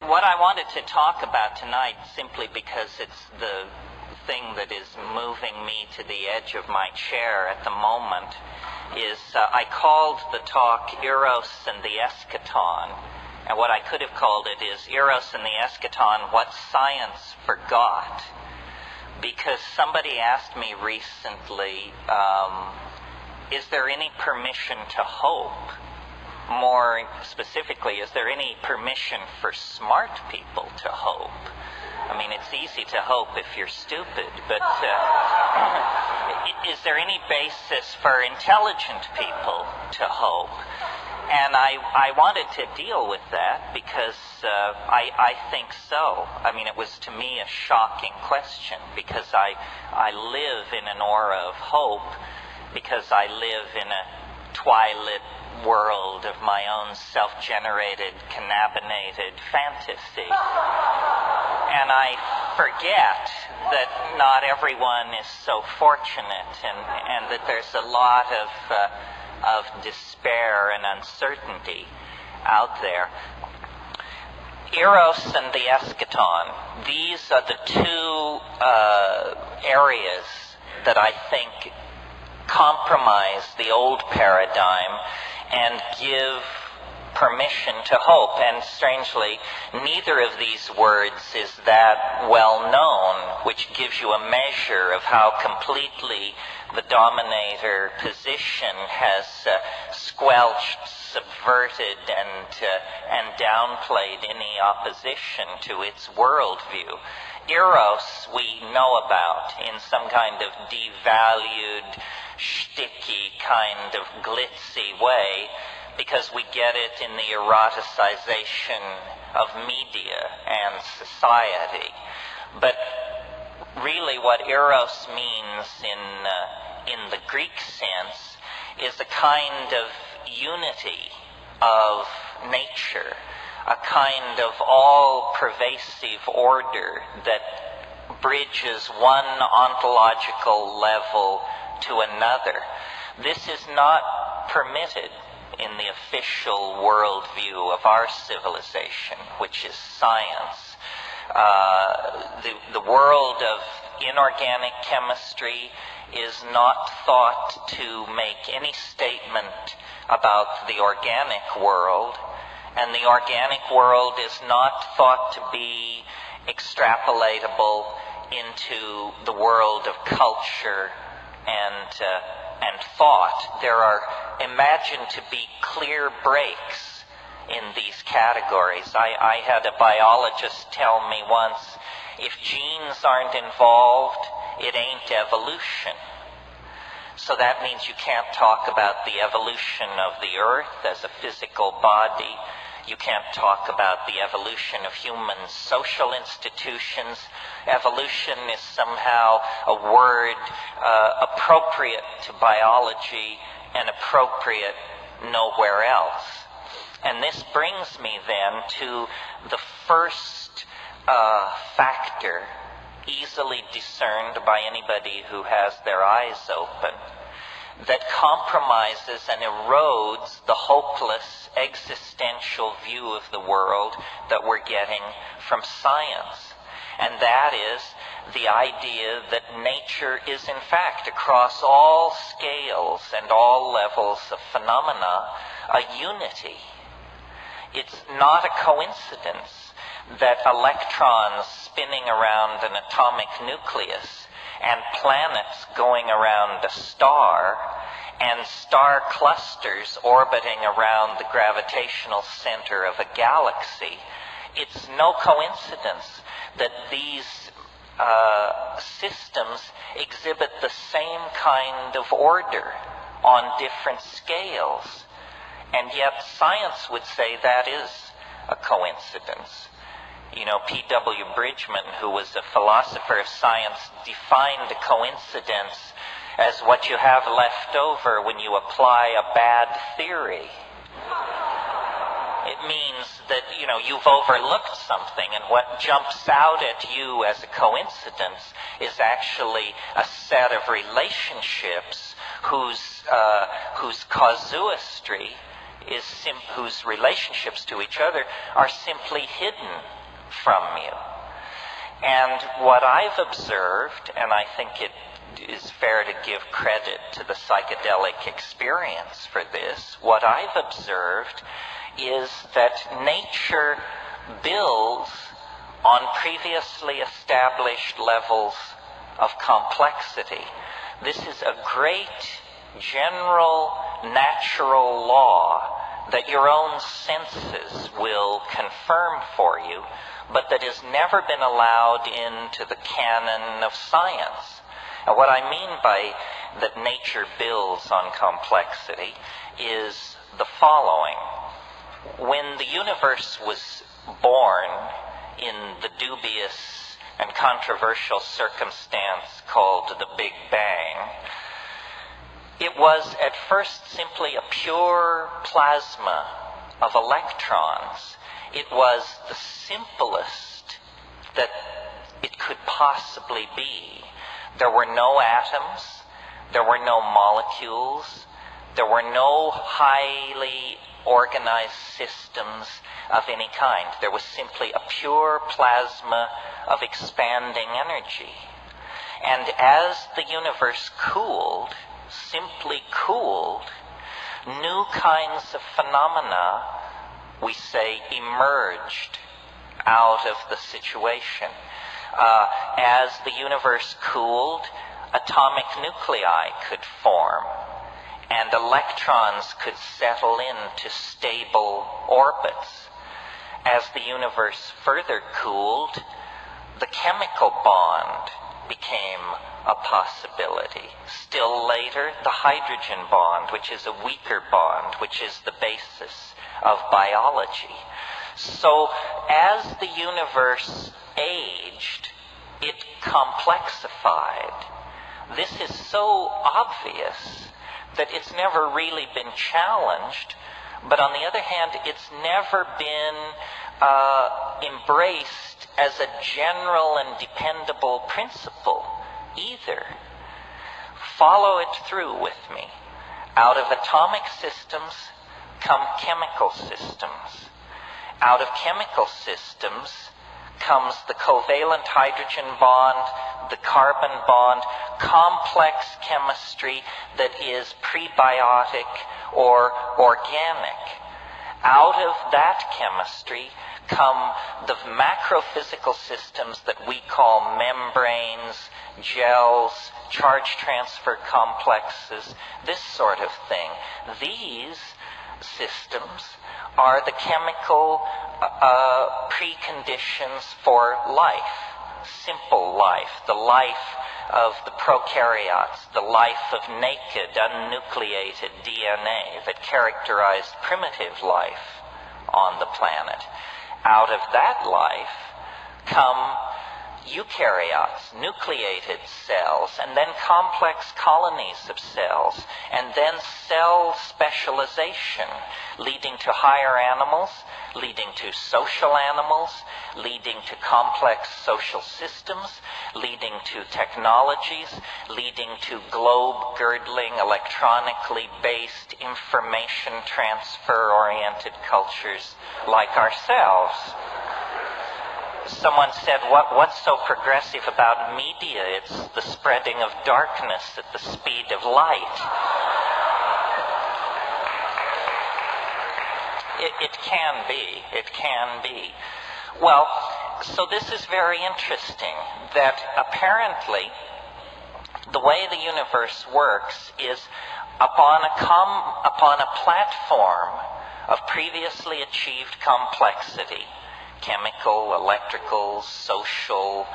What I wanted to talk about tonight, simply because it's the thing that is moving me to the edge of my chair at the moment, is I called the talk Eros and the Eschaton. And what I could have called it is Eros and the Eschaton, What Science Forgot. Because somebody asked me recently, is there any permission to hope? More specifically, is there any permission for smart people to hope? I mean, it's easy to hope if you're stupid, but is there any basis for intelligent people to hope? And I wanted to deal with that because I think so. I mean, it was to me a shocking question because I live in an aura of hope because I live in a twilit world of my own self-generated, cannabinated fantasy. And I forget that not everyone is so fortunate and that there's a lot of despair and uncertainty out there. Eros and the Eschaton, these are the two areas that I think compromise the old paradigm and give permission to hope. And strangely, neither of these words is that well known, which gives you a measure of how completely the dominator position has squelched, subverted, and downplayed any opposition to its worldview. Eros we know about in some kind of devalued, shticky, kind of glitzy way, because we get it in the eroticization of media and society. But really what Eros means in the Greek sense is a kind of unity of nature, a kind of all-pervasive order that bridges one ontological level to another. This is not permitted in the official worldview of our civilization, which is science. The world of inorganic chemistry is not thought to make any statement about the organic world, and the organic world is not thought to be extrapolatable into the world of culture and thought. There are imagined to be clear breaks in these categories. I had a biologist tell me once, if genes aren't involved, it ain't evolution. So that means you can't talk about the evolution of the earth as a physical body. You can't talk about the evolution of human social institutions. Evolution is somehow a word appropriate to biology and appropriate nowhere else. And this brings me then to the first factor, easily discerned by anybody who has their eyes open, that compromises and erodes the hopeless existential view of the world that we're getting from science. And that is the idea that nature is in fact, across all scales and all levels of phenomena, a unity. It's not a coincidence that electrons spinning around an atomic nucleus and planets going around a star and star clusters orbiting around the gravitational center of a galaxy, it's no coincidence that these systems exhibit the same kind of order on different scales. And yet science would say that is a coincidence. You know, P.W. Bridgman, who was a philosopher of science, defined a coincidence as what you have left over when you apply a bad theory. It means that, you know, you've overlooked something, and what jumps out at you as a coincidence is actually a set of relationships whose casuistry whose relationships to each other are simply hidden from you. And what I've observed, and I think it is fair to give credit to the psychedelic experience for this, what I've observed is that nature builds on previously established levels of complexity. This is a great general natural law that your own senses will confirm for you, but that has never been allowed into the canon of science. And what I mean by that nature builds on complexity is the following. When the universe was born in the dubious and controversial circumstance called the Big Bang, it was at first simply a pure plasma of electrons. It was the simplest that it could possibly be. There were no atoms, there were no molecules, there were no highly organized systems of any kind. There was simply a pure plasma of expanding energy. And as the universe cooled, simply cooled, new kinds of phenomena, we say, emerged out of the situation. As the universe cooled, atomic nuclei could form, and electrons could settle into stable orbits. As the universe further cooled, the chemical bond became a possibility. Still later, the hydrogen bond, which is a weaker bond, which is the basis of biology. So, as the universe aged, it complexified. This is so obvious that it's never really been challenged, but on the other hand, it's never been embraced as a general and dependable principle either. Follow it through with me. Out of atomic systems come chemical systems. Out of chemical systems comes the covalent hydrogen bond, the carbon bond, complex chemistry that is prebiotic or organic. Out of that chemistry come the macrophysical systems that we call membranes, gels, charge transfer complexes, this sort of thing. These systems are the chemical preconditions for life, simple life, the life of the prokaryotes, the life of naked, unnucleated DNA that characterized primitive life on the planet. Out of that life come eukaryotes, nucleated cells, and then complex colonies of cells, and then cell specialization, leading to higher animals, leading to social animals, leading to complex social systems, leading to technologies, leading to globe-girdling, electronically based, information transfer-oriented cultures like ourselves. Someone said, what's so progressive about media? It's the spreading of darkness at the speed of light. It can be. It can be. Well, so this is very interesting, that apparently the way the universe works is upon a platform of previously achieved complexity, chemical, electrical, social,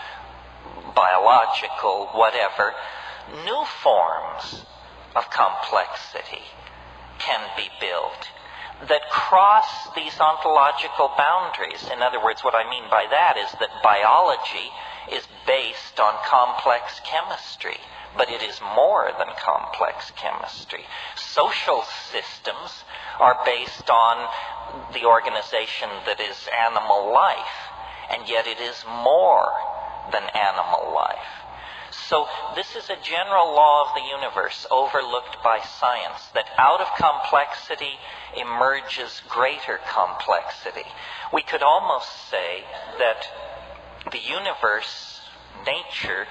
biological, whatever, new forms of complexity can be built that cross these ontological boundaries. In other words, what I mean by that is that biology is based on complex chemistry, but it is more than complex chemistry. Social systems are based on the organization that is animal life, and yet it is more than animal life. So this is a general law of the universe overlooked by science, that out of complexity emerges greater complexity. We could almost say that the universe, nature,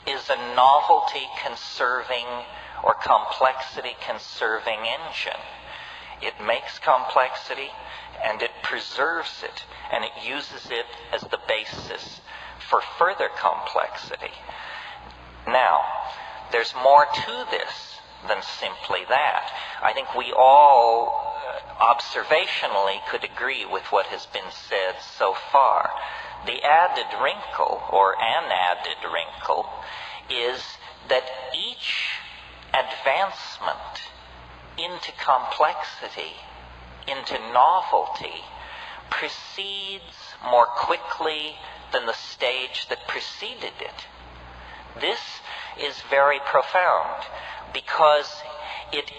is a novelty-conserving or complexity-conserving engine. It makes complexity and it preserves it, and it uses it as the basis for further complexity. Now, there's more to this than simply that. I think we all observationally could agree with what has been said so far. The added wrinkle, or an added wrinkle, is that each advancement into complexity, into novelty, proceeds more quickly than the stage that preceded it. This is very profound because it,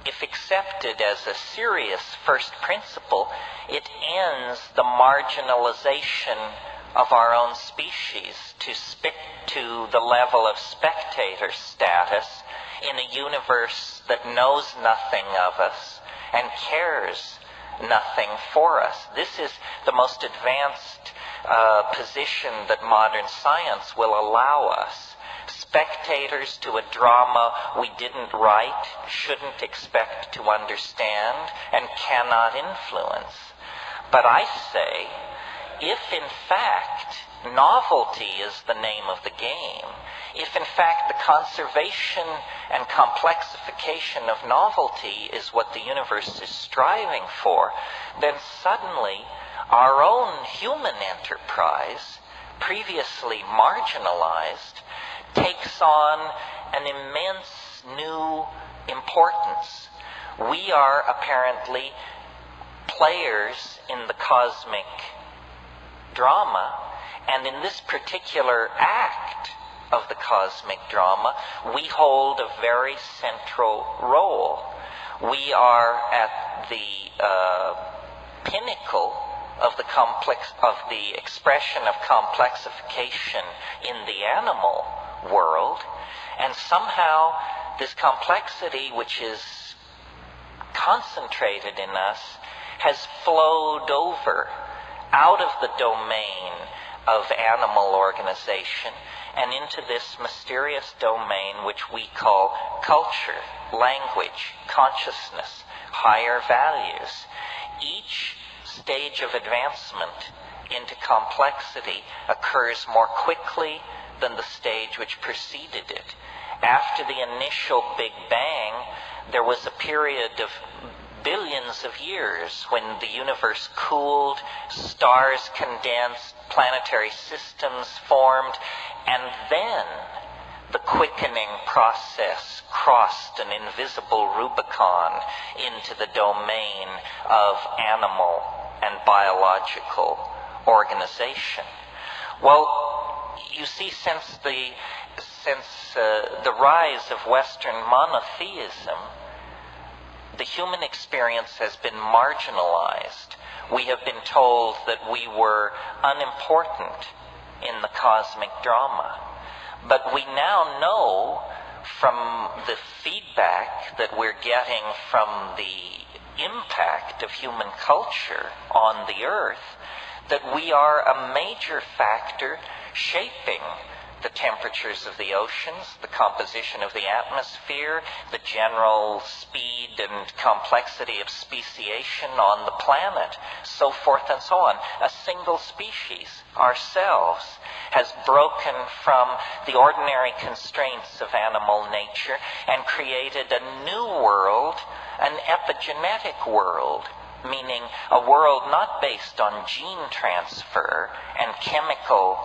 if accepted as a serious first principle, it ends the marginalization of our own species to the level of spectator status in a universe that knows nothing of us and cares nothing for us. This is the most advanced position that modern science will allow us. Spectators to a drama we didn't write, shouldn't expect to understand, and cannot influence. But I say, if in fact novelty is the name of the game, if in fact the conservation and complexification of novelty is what the universe is striving for, then suddenly our own human enterprise, previously marginalized, takes on an immense new importance. We are apparently players in the cosmic drama, and in this particular act of the cosmic drama, we hold a very central role. We are at the pinnacle of the expression of complexification in the animal world, and somehow this complexity, which is concentrated in us, has flowed over out of the domain of animal organization and into this mysterious domain which we call culture, language, consciousness, higher values. Each stage of advancement into complexity occurs more quickly than the stage which preceded it. After the initial Big Bang, there was a period of billions of years when the universe cooled, stars condensed, planetary systems formed, and then the quickening process crossed an invisible Rubicon into the domain of animal and biological organization. Well, you see, since the rise of Western monotheism, the human experience has been marginalized. We have been told that we were unimportant in the cosmic drama. But we now know from the feedback that we're getting from the impact of human culture on the earth that we are a major factor shaping the temperatures of the oceans, the composition of the atmosphere, the general speed and complexity of speciation on the planet, so forth and so on. A single species, ourselves, has broken from the ordinary constraints of animal nature and created a new world, an epigenetic world, meaning a world not based on gene transfer and chemical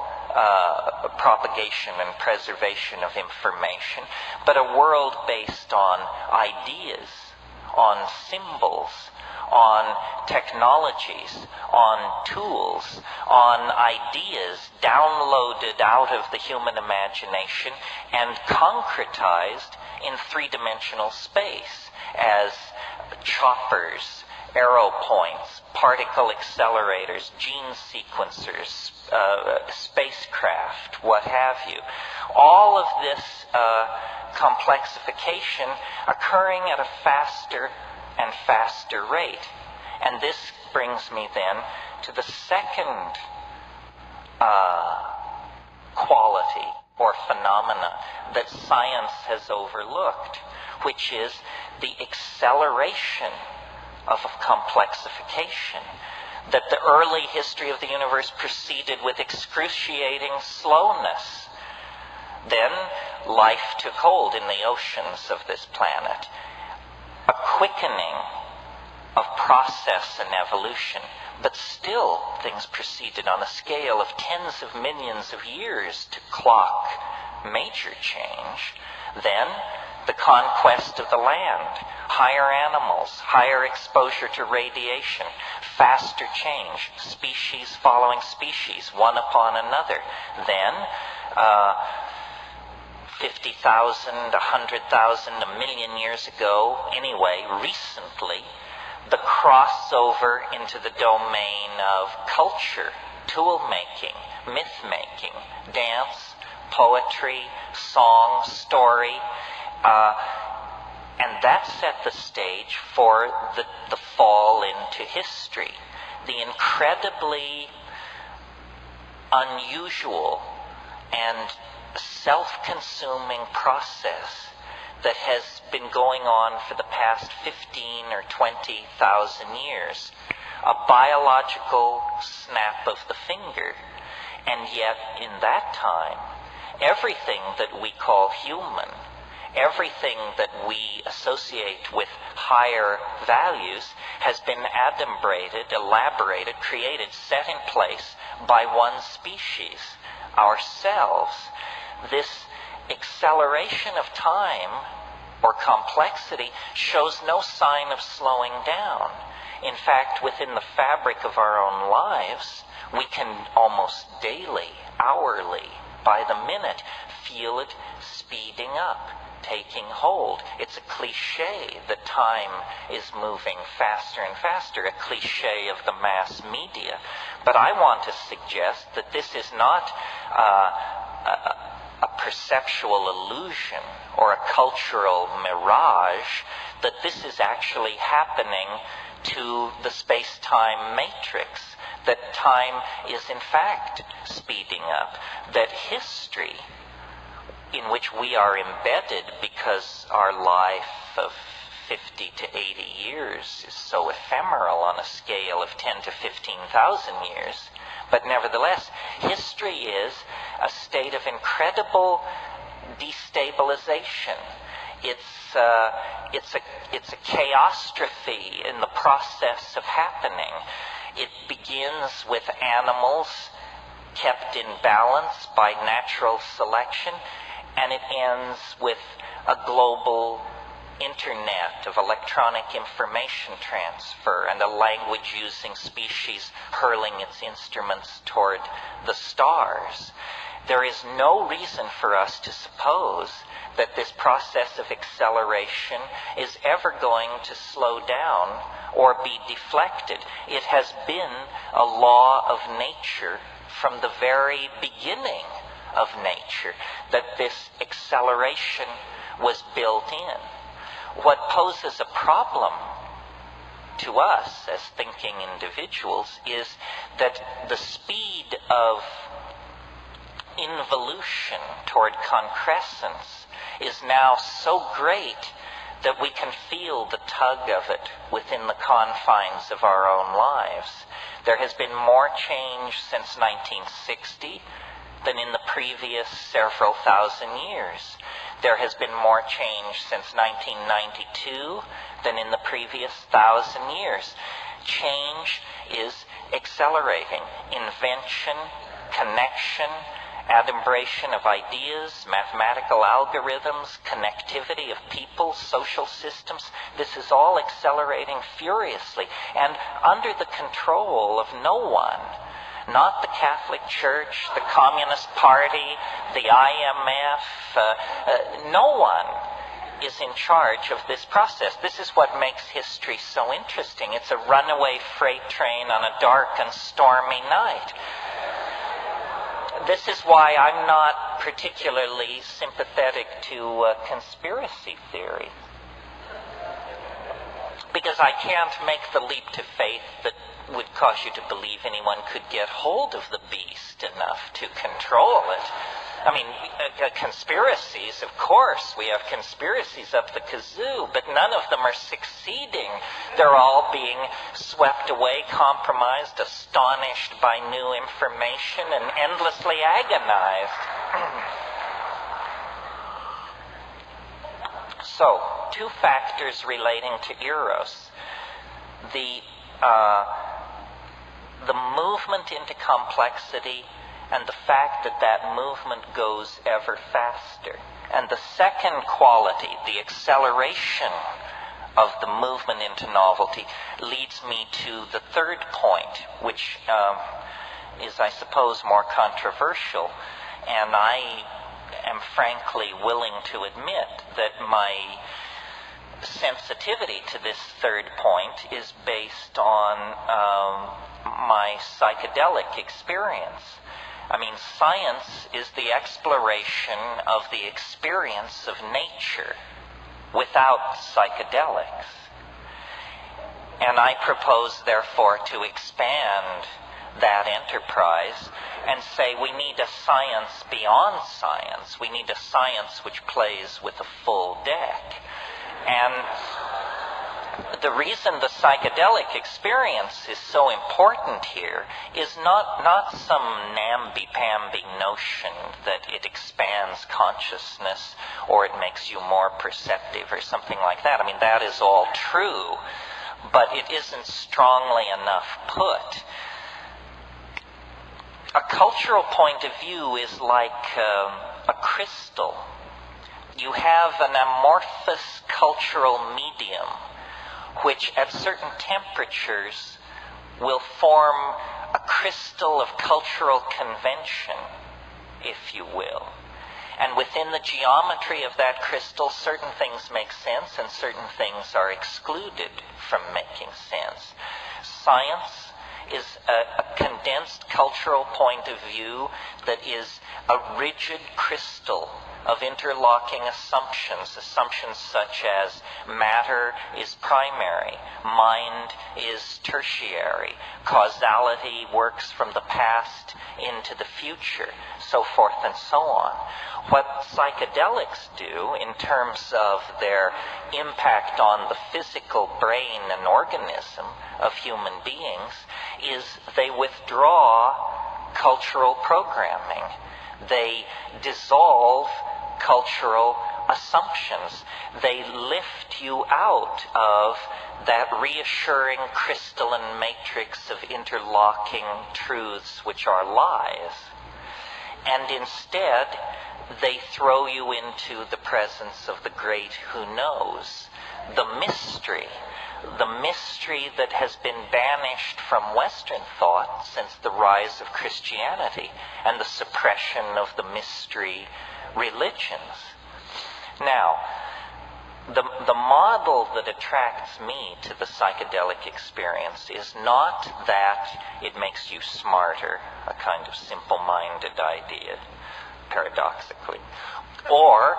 propagation and preservation of information, but a world based on ideas, on symbols, on technologies, on tools, on ideas downloaded out of the human imagination and concretized in three-dimensional space as choppers, arrow points, particle accelerators, gene sequencers, spacecraft, what have you. All of this complexification occurring at a faster and faster rate. And this brings me then to the second quality or phenomena that science has overlooked, which is the acceleration of complexification. That the early history of the universe proceeded with excruciating slowness. Then life took hold in the oceans of this planet. A quickening of process and evolution, but still things proceeded on a scale of tens of millions of years to clock major change. Then the conquest of the land, higher animals, higher exposure to radiation, faster change, species following species, one upon another. Then 50,000, 100,000, a million years ago, anyway, recently, the crossover into the domain of culture, tool-making, myth-making, dance, poetry, song, story, and that set the stage for the fall into history. The incredibly unusual and self-consuming process that has been going on for the past 15 or 20,000 years. A biological snap of the finger. And yet, in that time, everything that we call human, everything that we associate with higher values has been adumbrated, elaborated, created, set in place by one species, ourselves. This acceleration of time or complexity shows no sign of slowing down. In fact, within the fabric of our own lives, we can almost daily, hourly, by the minute, feel it speeding up, taking hold. It's a cliche that time is moving faster and faster, a cliche of the mass media. But I want to suggest that this is not a perceptual illusion or a cultural mirage, that this is actually happening to the space-time matrix, that time is in fact speeding up, that history, in which we are embedded because our life of 50 to 80 years is so ephemeral on a scale of 10 to 15,000 years, but nevertheless, history is a state of incredible destabilization. It's a chaostrophe in the process of happening. It begins with animals kept in balance by natural selection, and it ends with a global internet of electronic information transfer and a language-using species hurling its instruments toward the stars. There is no reason for us to suppose that this process of acceleration is ever going to slow down or be deflected. It has been a law of nature from the very beginning of nature, that this acceleration was built in. What poses a problem to us as thinking individuals is that the speed of involution toward concrescence is now so great that we can feel the tug of it within the confines of our own lives. There has been more change since 1960 than in the previous several thousand years. There has been more change since 1992 than in the previous 1,000 years. Change is accelerating. Invention, connection, adumbration of ideas, mathematical algorithms, connectivity of people, social systems. This is all accelerating furiously and under the control of no one. Not the Catholic Church, the Communist Party, the IMF, no one. is in charge of this process. This is what makes history so interesting. It's a runaway freight train on a dark and stormy night. This is why I'm not particularly sympathetic to conspiracy theory. Because I can't make the leap to faith that would cause you to believe anyone could get hold of the beast enough to control it. I mean, conspiracies, of course, we have conspiracies up the kazoo, but none of them are succeeding. They're all being swept away, compromised, astonished by new information, and endlessly agonized. So, two factors relating to Eros. The movement into complexity and the fact that that movement goes ever faster. And the second quality, the acceleration of the movement into novelty, leads me to the third point, which is, I suppose, more controversial. And I am frankly willing to admit that my sensitivity to this third point is based on my psychedelic experience. I mean, science is the exploration of the experience of nature without psychedelics. And I propose, therefore, to expand that enterprise and say we need a science beyond science. We need a science which plays with a full deck. And the reason the psychedelic experience is so important here is not some namby-pamby notion that it expands consciousness or it makes you more perceptive or something like that. I mean, that is all true, but it isn't strongly enough put. A cultural point of view is like a crystal. You have an amorphous cultural medium which at certain temperatures will form a crystal of cultural convention, if you will. And within the geometry of that crystal, certain things make sense and certain things are excluded from making sense. Science is a condensed cultural point of view that is a rigid crystal of interlocking assumptions such as matter is primary, mind is tertiary, causality works from the past into the future, so forth and so on. What psychedelics do in terms of their impact on the physical brain and organism of human beings is they withdraw cultural programming. They dissolve cultural assumptions. They lift you out of that reassuring crystalline matrix of interlocking truths which are lies. And instead, they throw you into the presence of the great who knows, the mystery that has been banished from Western thought since the rise of Christianity and the suppression of the mystery religions. Now, the model that attracts me to the psychedelic experience is not that it makes you smarter, a kind of simple-minded idea, paradoxically, or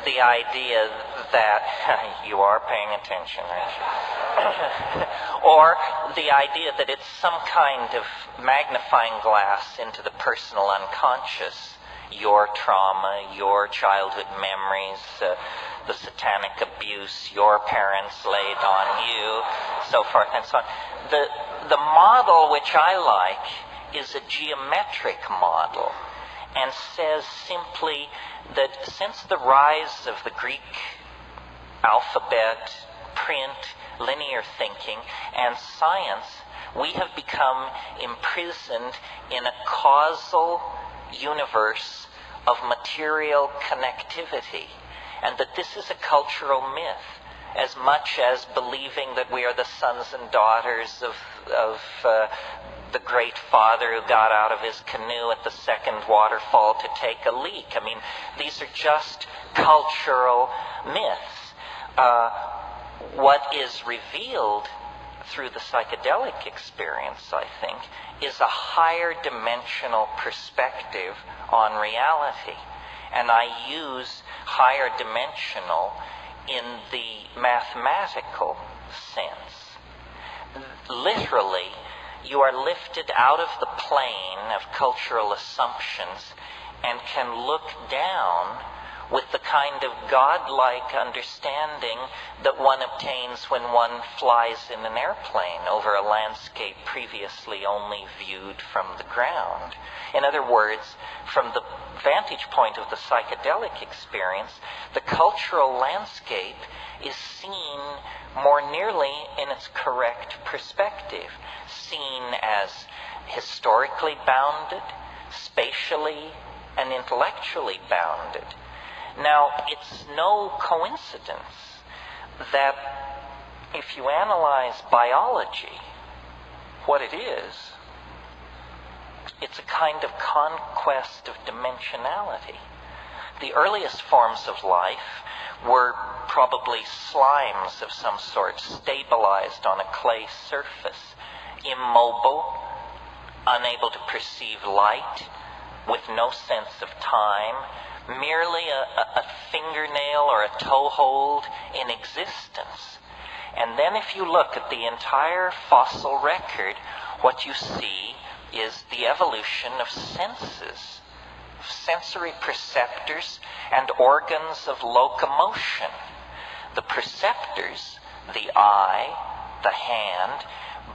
the idea that you are paying attention, aren't you? Or the idea that it's some kind of magnifying glass into the personal unconscious, your trauma, your childhood memories, the satanic abuse your parents laid on you, so forth and so on. The model which I like is a geometric model and says simply that since the rise of the Greek alphabet, print, linear thinking, and science, we have become imprisoned in a causal universe of material connectivity, and that this is a cultural myth, as much as believing that we are the sons and daughters of the great father who got out of his canoe at the second waterfall to take a leak. I mean, these are just cultural myths. What is revealed through the psychedelic experience, I think, is a higher dimensional perspective on reality. And I use higher dimensional in the mathematical sense. Literally, you are lifted out of the plane of cultural assumptions and can look down with the kind of godlike understanding that one obtains when one flies in an airplane over a landscape previously only viewed from the ground. In other words, from the vantage point of the psychedelic experience, the cultural landscape is seen more nearly in its correct perspective, seen as historically bounded, spatially and intellectually bounded. Now, it's no coincidence that if you analyze biology, what it is, it's a kind of conquest of dimensionality. The earliest forms of life were probably slimes of some sort, stabilized on a clay surface, immobile, unable to perceive light, with no sense of time, merely a fingernail or a toehold in existence. And then if you look at the entire fossil record, what you see is the evolution of senses, sensory perceptors and organs of locomotion. The perceptors, the eye, the hand,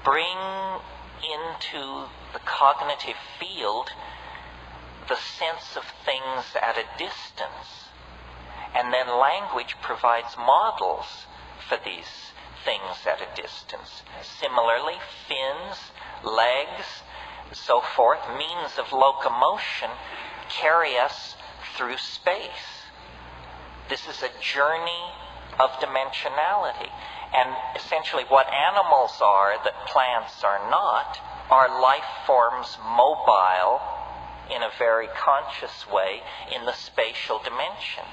bring into the cognitive field the sense of things at a distance. And then language provides models for these things at a distance. Similarly, fins, legs, so forth, means of locomotion carry us through space. This is a journey of dimensionality. And essentially what animals are that plants are not are life forms mobile in a very conscious way in the spatial dimension.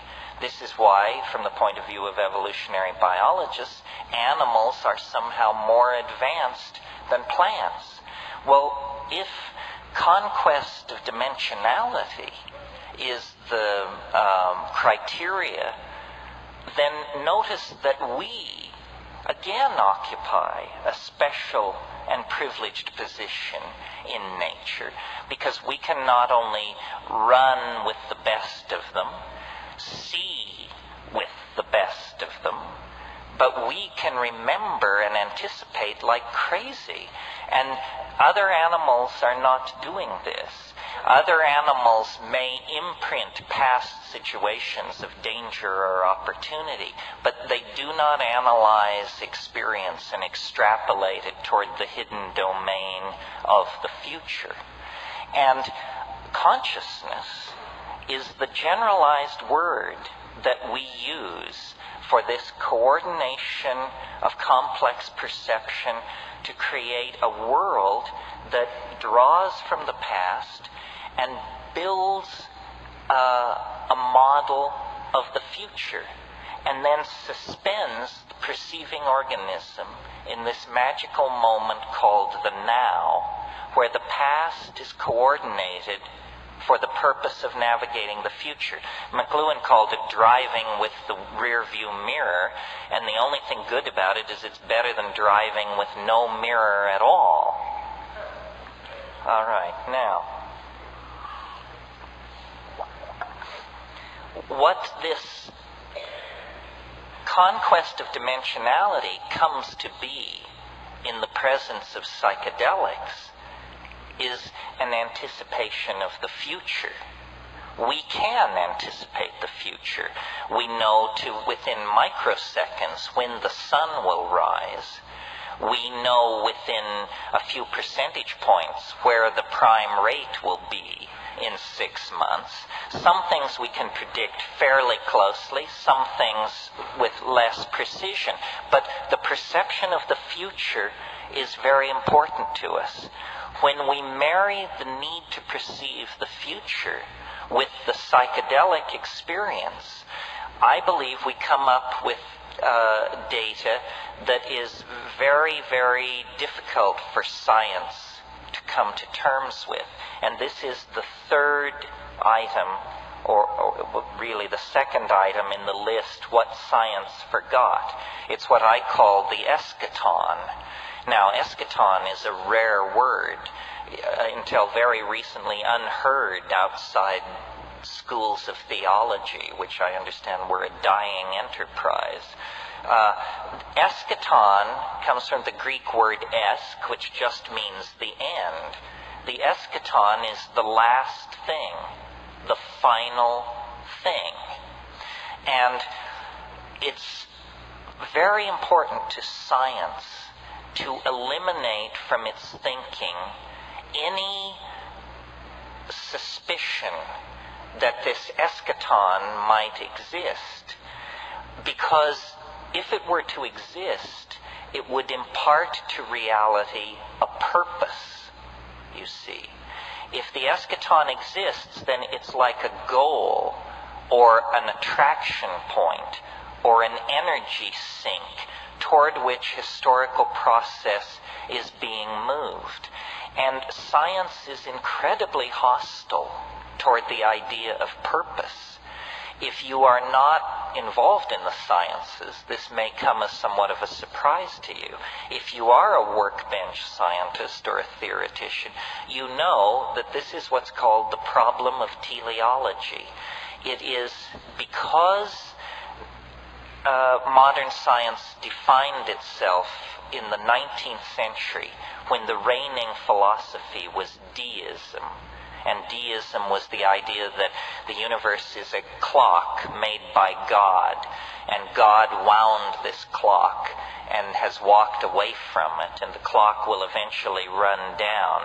This is why, from the point of view of evolutionary biologists, animals are somehow more advanced than plants. Well, if conquest of dimensionality is the criteria, then notice that we again occupy a special and privileged position in nature, because we can not only run with the best of them, see with the best of them, but we can remember and anticipate like crazy. And other animals are not doing this. Other animals may imprint past situations of danger or opportunity, but they do not analyze experience and extrapolate it toward the hidden domain of the future. And consciousness is the generalized word that we use for this coordination of complex perception to create a world that draws from the past and builds a model of the future, and then suspends the perceiving organism in this magical moment called the now, where the past is coordinated for the purpose of navigating the future. McLuhan called it driving with the rear view mirror, and the only thing good about it is it's better than driving with no mirror at all. All right, now, what this conquest of dimensionality comes to be in the presence of psychedelics is an anticipation of the future. We can anticipate the future. We know to within microseconds when the sun will rise. We know within a few percentage points where the prime rate will be in 6 months. Some things we can predict fairly closely, some things with less precision. But the perception of the future is very important to us. When we marry the need to perceive the future with the psychedelic experience, I believe we come up with data that is very, very difficult for science to come to terms with. And this is the third item, or really the second item in the list, what science forgot. It's what I call the eschaton. Now, eschaton is a rare word, until very recently unheard outside schools of theology, which I understand were a dying enterprise. Eschaton comes from the Greek word esch, which just means the end. The eschaton is the last thing, the final thing. And it's very important to science to eliminate from its thinking any suspicion that this eschaton might exist, because if it were to exist, it would impart to reality a purpose, you see. If the eschaton exists, then it's like a goal or an attraction point or an energy sink toward which historical process is being moved. And science is incredibly hostile toward the idea of purpose. If you are not involved in the sciences, this may come as somewhat of a surprise to you. If you are a workbench scientist or a theoretician, you know that this is what's called the problem of teleology. It is because modern science defined itself in the 19th century when the reigning philosophy was deism. And deism was the idea that the universe is a clock made by God, and God wound this clock and has walked away from it, and the clock will eventually run down.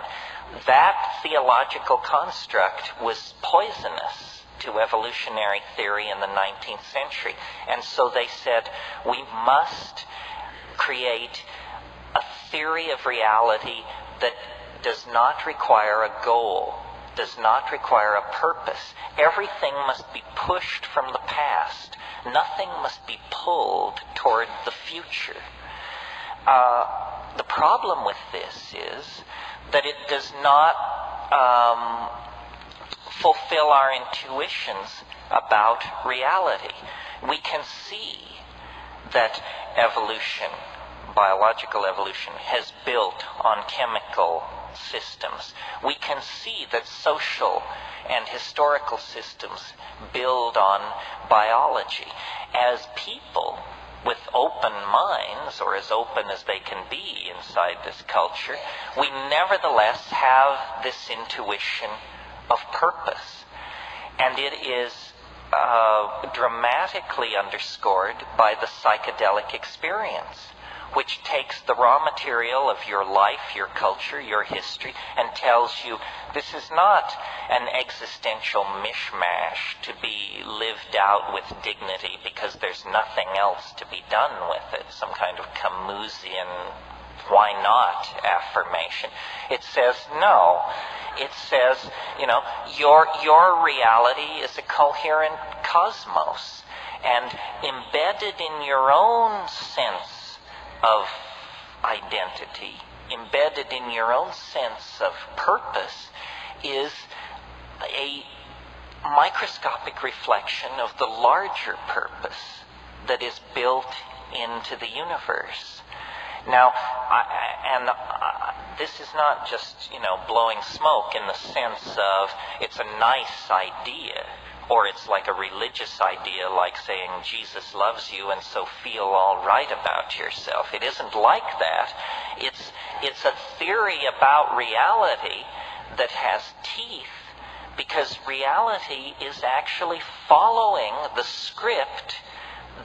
That theological construct was poisonous to evolutionary theory in the 19th century. And so they said, we must create a theory of reality that does not require a goal, does not require a purpose. Everything must be pushed from the past. Nothing must be pulled toward the future. The problem with this is that it does not fulfill our intuitions about reality. We can see that evolution, biological evolution, has built on chemical systems. We can see that social and historical systems build on biology. As people with open minds, or as open as they can be inside this culture, we nevertheless have this intuition of purpose. And it is dramatically underscored by the psychedelic experience, which takes the raw material of your life, your culture, your history, and tells you this is not an existential mishmash to be lived out with dignity because there's nothing else to be done with it, some kind of Camusian why not affirmation. It says no. It says, your reality is a coherent cosmos, and embedded in your own sense of identity, embedded in your own sense of purpose, is a microscopic reflection of the larger purpose that is built into the universe. Now, this is not just, blowing smoke in the sense of it's a nice idea, or it's like a religious idea, like saying Jesus loves you and so feel all right about yourself. It isn't like that. It's a theory about reality that has teeth, because reality is actually following the script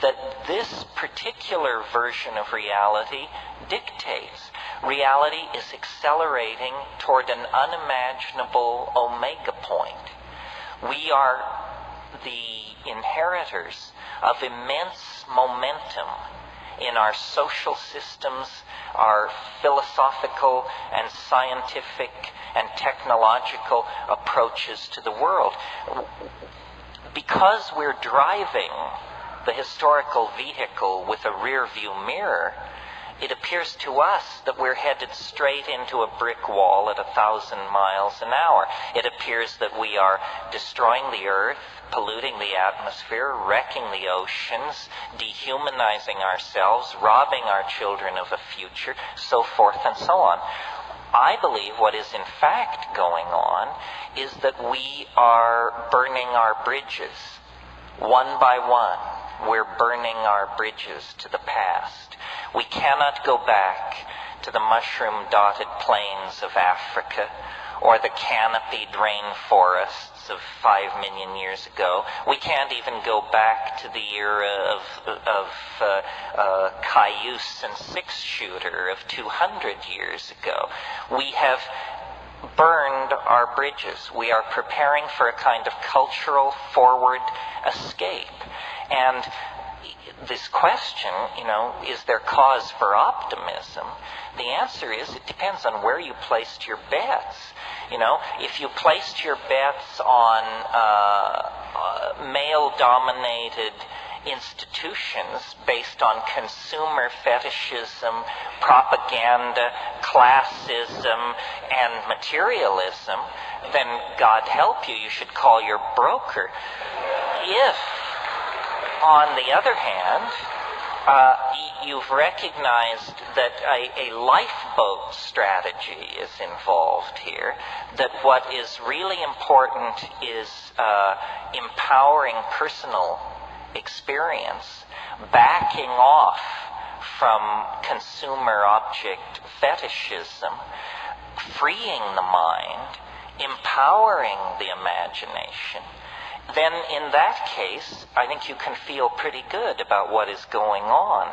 that this particular version of reality dictates. Reality is accelerating toward an unimaginable omega point. We are the inheritors of immense momentum in our social systems, our philosophical and scientific and technological approaches to the world. Because we're driving the historical vehicle with a rear view mirror, it appears to us that we're headed straight into a brick wall at 1,000 miles an hour. It appears that we are destroying the earth, polluting the atmosphere, wrecking the oceans, dehumanizing ourselves, robbing our children of a future, so forth and so on. I believe what is in fact going on is that we are burning our bridges. One by one, we're burning our bridges to the past. We cannot go back to the mushroom-dotted plains of Africa or the canopied rainforests of 5 million years ago. We can't even go back to the era of cayuse and six-shooter of 200 years ago. We have burned our bridges. We are preparing for a kind of cultural forward escape. And this question, is there cause for optimism? The answer is it depends on where you placed your bets. If you placed your bets on male-dominated institutions based on consumer fetishism, propaganda, classism, and materialism, then God help you, you should call your broker. If, on the other hand, you've recognized that a lifeboat strategy is involved here, that what is really important is empowering personal experience, backing off from consumer object fetishism, freeing the mind, empowering the imagination, then in that case, I think you can feel pretty good about what is going on.